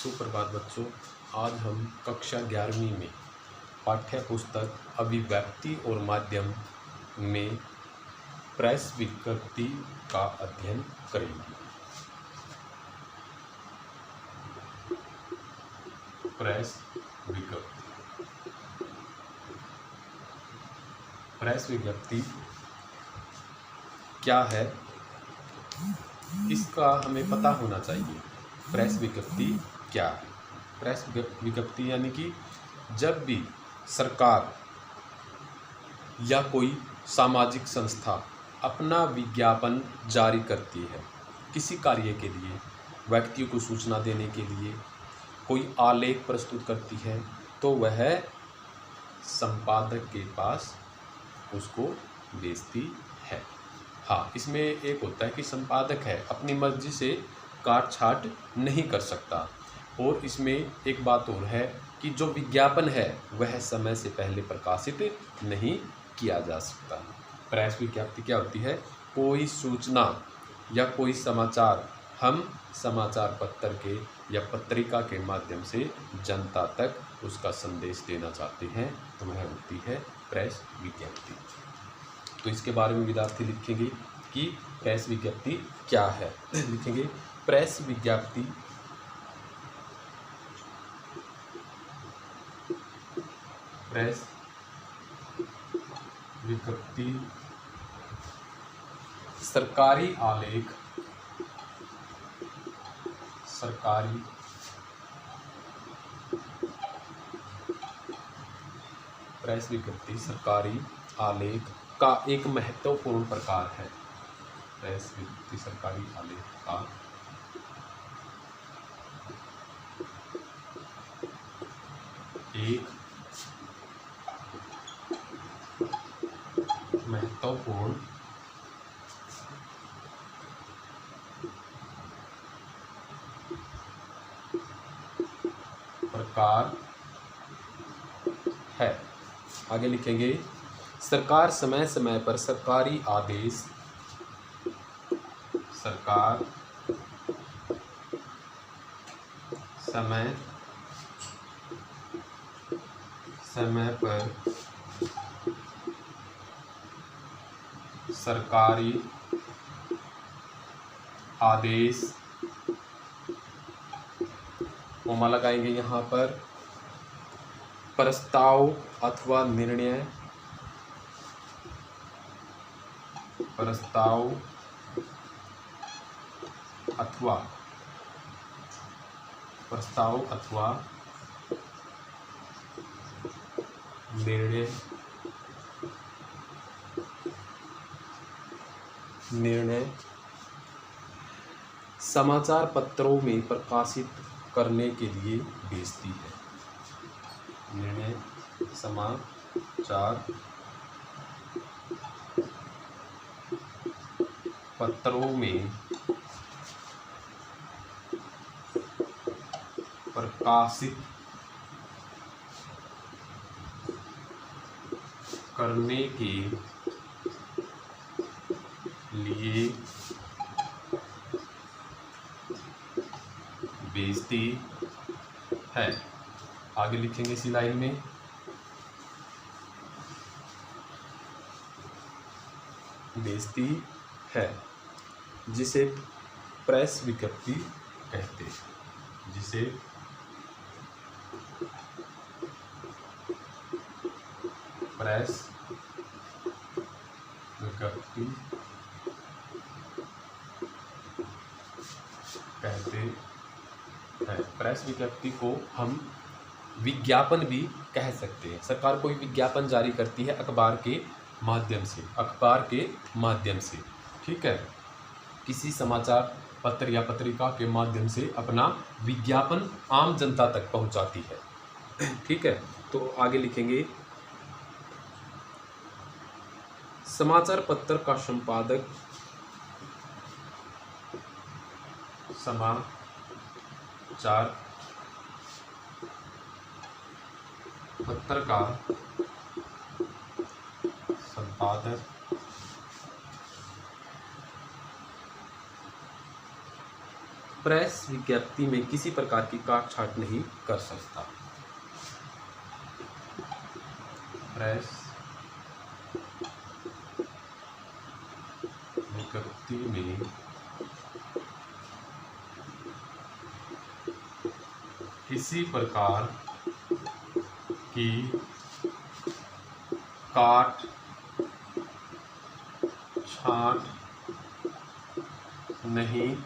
सुप्रभात बच्चों। आज हम कक्षा 11वीं में पाठ्य पुस्तक अभिव्यक्ति और माध्यम में प्रेस विज्ञप्ति का अध्ययन करेंगे। प्रेस विज्ञप्ति क्या है, इसका हमें पता होना चाहिए। प्रेस विज्ञप्ति क्या है? प्रेस विज्ञप्ति यानी कि जब भी सरकार या कोई सामाजिक संस्था अपना विज्ञापन जारी करती है किसी कार्य के लिए, व्यक्तियों को सूचना देने के लिए, कोई आलेख प्रस्तुत करती है, तो वह संपादक के पास उसको भेजती है। हाँ, इसमें एक होता है कि संपादक है अपनी मर्जी से काट छाट नहीं कर सकता, और इसमें एक बात और है कि जो विज्ञापन है वह समय से पहले प्रकाशित नहीं किया जा सकता। प्रेस विज्ञप्ति क्या होती है? कोई सूचना या कोई समाचार हम समाचार पत्र के या पत्रिका के माध्यम से जनता तक उसका संदेश देना चाहते हैं, तो वह होती है प्रेस विज्ञप्ति। तो इसके बारे में विद्यार्थी लिखेंगे कि प्रेस विज्ञप्ति क्या है। लिखेंगे प्रेस विज्ञप्ति सरकारी आलेख, प्रेस विज्ञप्ति सरकारी आलेख का एक महत्वपूर्ण प्रकार है। प्रेस विज्ञप्ति सरकारी आलेख का एक महत्वपूर्ण प्रकार है। आगे लिखेंगे सरकार समय समय पर सरकारी आदेश, सरकार समय समय पर सरकारी आदेश, कोमा लगाएंगे यहाँ पर, प्रस्ताव अथवा निर्णय, प्रस्ताव अथवा निर्णय समाचार पत्रों में प्रकाशित करने के लिए भेजती है। निर्णय समाचार पत्रों में प्रकाशित करने के लिए भेजती है। आगे लिखेंगे इसी लाइन में, भेजती है, जिसे प्रेस विज्ञप्ति कहते हैं। जिसे प्रेस विज्ञप्ति कहते हैं। प्रेस विज्ञप्ति को हम विज्ञापन भी कह सकते हैं। सरकार कोई विज्ञापन जारी करती है अखबार के माध्यम से, ठीक है, किसी समाचार पत्र या पत्रिका के माध्यम से अपना विज्ञापन आम जनता तक पहुंचाती है, ठीक है। तो आगे लिखेंगे समाचार पत्र का संपादक समाचार पत्र का संपादक प्रेस विज्ञप्ति में किसी प्रकार की काट छाट नहीं कर सकता। प्रेस विज्ञप्ति में किसी प्रकार की काट छाट नहीं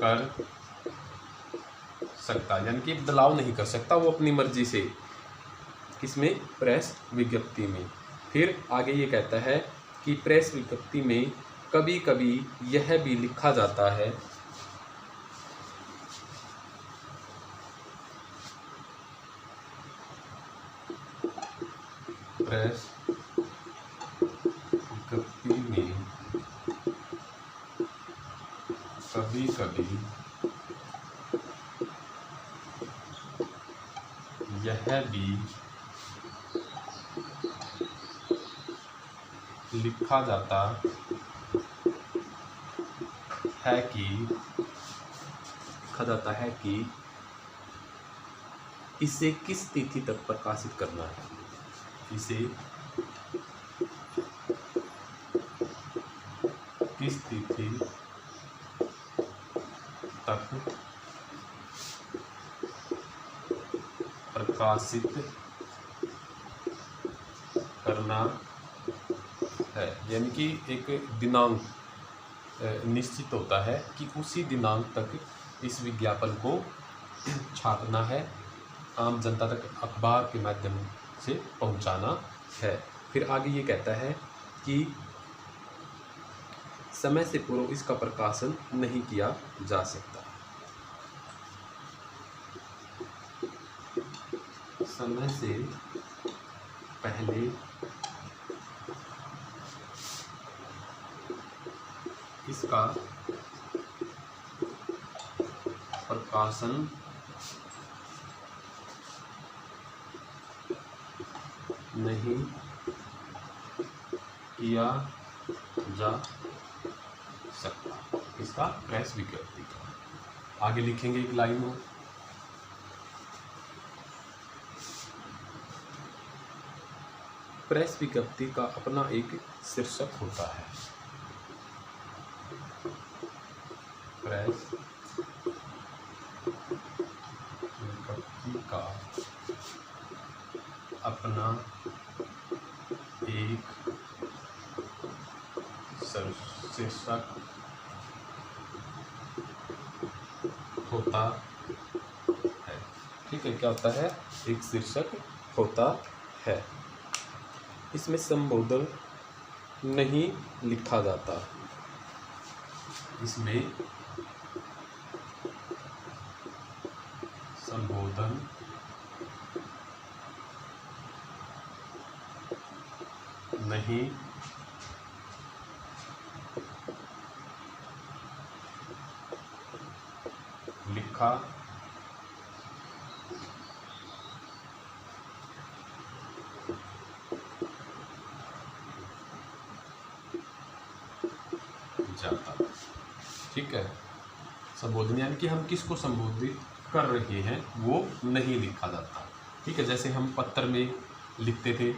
कर सकता, यानी कि बदलाव नहीं कर सकता वो अपनी मर्जी से, किसमें, प्रेस विज्ञप्ति में। फिर आगे ये कहता है कि प्रेस विज्ञप्ति में कभी कभी यह भी लिखा जाता है, प्रेस विज्ञप्ति में कभी कभी यह भी लिखा जाता है कि इसे किस तिथि तक प्रकाशित करना है, इसे किस तिथि तक प्रकाशित करना है, यानी कि एक दिनांक निश्चित होता है कि उसी दिनांक तक इस विज्ञापन को छापना है, आम जनता तक अखबार के माध्यम से पहुंचाना है। फिर आगे ये कहता है कि समय से पूर्व इसका प्रकाशन नहीं किया जा सकता, समय से पहले इसका प्रकाशन नहीं किया जा सकता, इसका प्रेस विज्ञप्ति का। आगे लिखेंगे एक लाइन में, प्रेस विज्ञप्ति का अपना एक शीर्षक होता है, प्रेस विज्ञप्ति का अपना एक शीर्षक होता है। ठीक है, क्या होता है, एक शीर्षक होता है। इसमें संबोधन नहीं लिखा जाता, इसमें संबोधन नहीं लिखा जाता। ठीक है, संबोधन यानी कि हम किसको संबोधित कर रहे हैं वो नहीं लिखा जाता। ठीक है, जैसे हम पत्र में लिखते थे,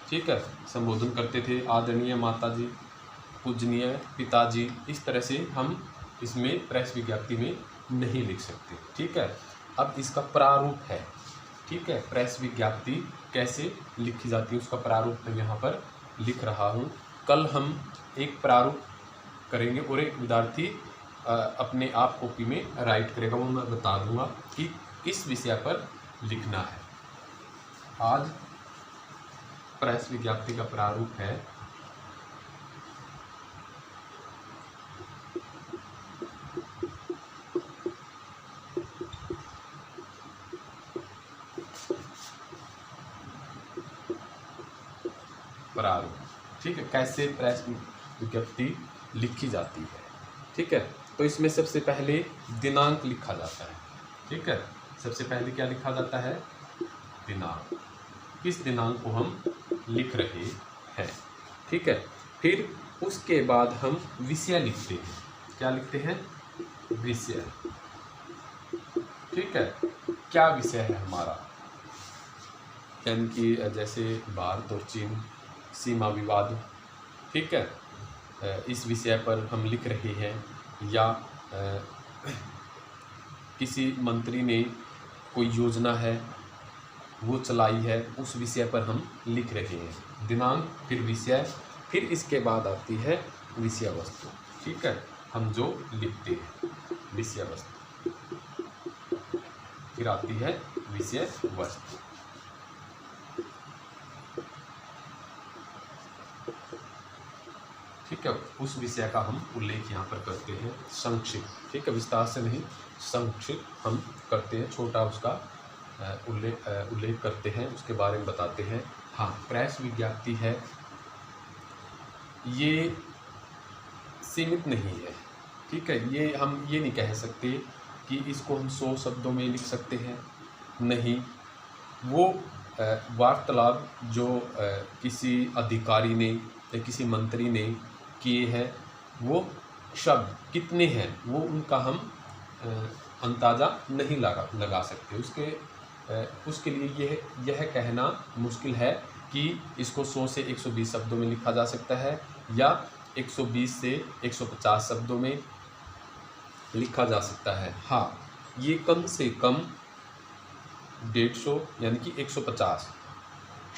ठीक है, संबोधन करते थे, आदरणीय माताजी, पूजनीय पिताजी, इस तरह से हम इसमें प्रेस विज्ञप्ति में नहीं लिख सकते। ठीक है, अब इसका प्रारूप है। ठीक है, प्रेस विज्ञप्ति कैसे लिखी जाती है उसका प्रारूप मैं यहाँ पर लिख रहा हूँ। कल हम एक प्रारूप करेंगे और एक विद्यार्थी अपने आप कॉपी में राइट करेगा, वो मैं बता दूंगा कि किस विषय पर लिखना है। आज प्रेस विज्ञप्ति का प्रारूप है प्रारूप। ठीक है, कैसे प्रेस विज्ञप्ति लिखी जाती है। ठीक है, तो इसमें सबसे पहले दिनांक लिखा जाता है। ठीक है, सबसे पहले क्या लिखा जाता है, दिनांक, किस दिनांक को हम लिख रहे हैं। ठीक है, फिर उसके बाद हम विषय लिखते हैं। क्या लिखते हैं, विषय। ठीक है, क्या विषय है हमारा, यानी कि जैसे भारत और चीन सीमा विवाद। ठीक है, इस विषय पर हम लिख रहे हैं, या किसी मंत्री ने कोई योजना है वो चलाई है, उस विषय पर हम लिख रहे हैं। दिनांक, फिर विषय, फिर इसके बाद आती है विषय वस्तु। ठीक है, हम जो लिखते हैं विषय वस्तु, फिर आती है विषय वस्तु। ठीक है, उस विषय का हम उल्लेख यहाँ पर करते हैं संक्षिप्त। ठीक है, विस्तार से नहीं, संक्षिप्त हम करते हैं, छोटा उसका उल्लेख करते हैं, उसके बारे में बताते हैं। हाँ, प्रेस विज्ञप्ति है, ये सीमित नहीं है। ठीक है, ये हम ये नहीं कह सकते कि इसको हम 100 शब्दों में लिख सकते हैं, नहीं। वो वार्तालाप जो किसी अधिकारी ने या किसी मंत्री ने किए हैं, वो शब्द कितने हैं वो उनका हम अंदाज़ा नहीं लगा सकते। उसके लिए यह कहना मुश्किल है कि इसको 100 से 120 शब्दों में लिखा जा सकता है, या 120 से 150 शब्दों में लिखा जा सकता है। हाँ, ये कम से कम 150 यानी कि 150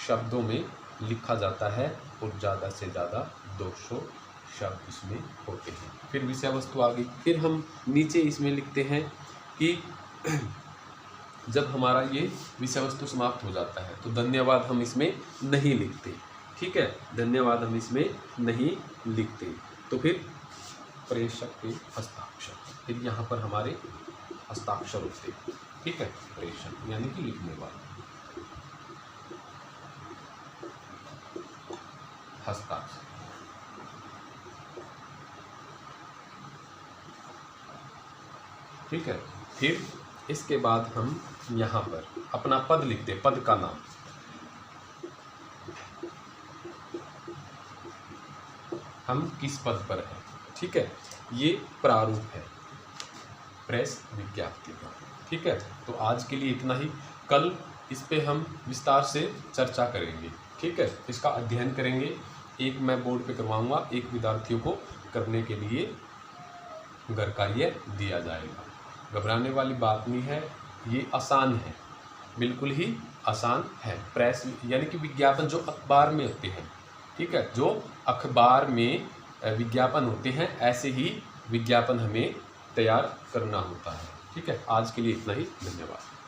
शब्दों में लिखा जाता है, और ज़्यादा से ज़्यादा 200 शब्द इसमें होते हैं। फिर विषय वस्तु आ गई। फिर हम नीचे इसमें लिखते हैं कि जब हमारा ये विषय वस्तु समाप्त हो जाता है तो धन्यवाद हम इसमें नहीं लिखते। ठीक है, धन्यवाद हम इसमें नहीं लिखते। तो फिर प्रेषक के हस्ताक्षर, फिर यहाँ पर हमारे हस्ताक्षर होते हैं। ठीक है, प्रेषक यानी कि लिखने वाला, हस्ताक्षर। ठीक है, फिर इसके बाद हम यहाँ पर अपना पद लिखते हैं, पद का नाम। हम किस पद पर हैं। ठीक है, ये प्रारूप है प्रेस विज्ञप्ति का। ठीक है, तो आज के लिए इतना ही। कल इस पे हम विस्तार से चर्चा करेंगे। ठीक है, इसका अध्ययन करेंगे। एक मैं बोर्ड पे करवाऊंगा, एक विद्यार्थियों को करने के लिए घर कार्य दिया जाएगा। घबराने वाली बात नहीं है, ये आसान है, बिल्कुल ही आसान है। प्रेस यानी कि विज्ञापन जो अखबार में होते हैं। ठीक है, जो अखबार में विज्ञापन होते हैं, ऐसे ही विज्ञापन हमें तैयार करना होता है। ठीक है, आज के लिए इतना ही। धन्यवाद।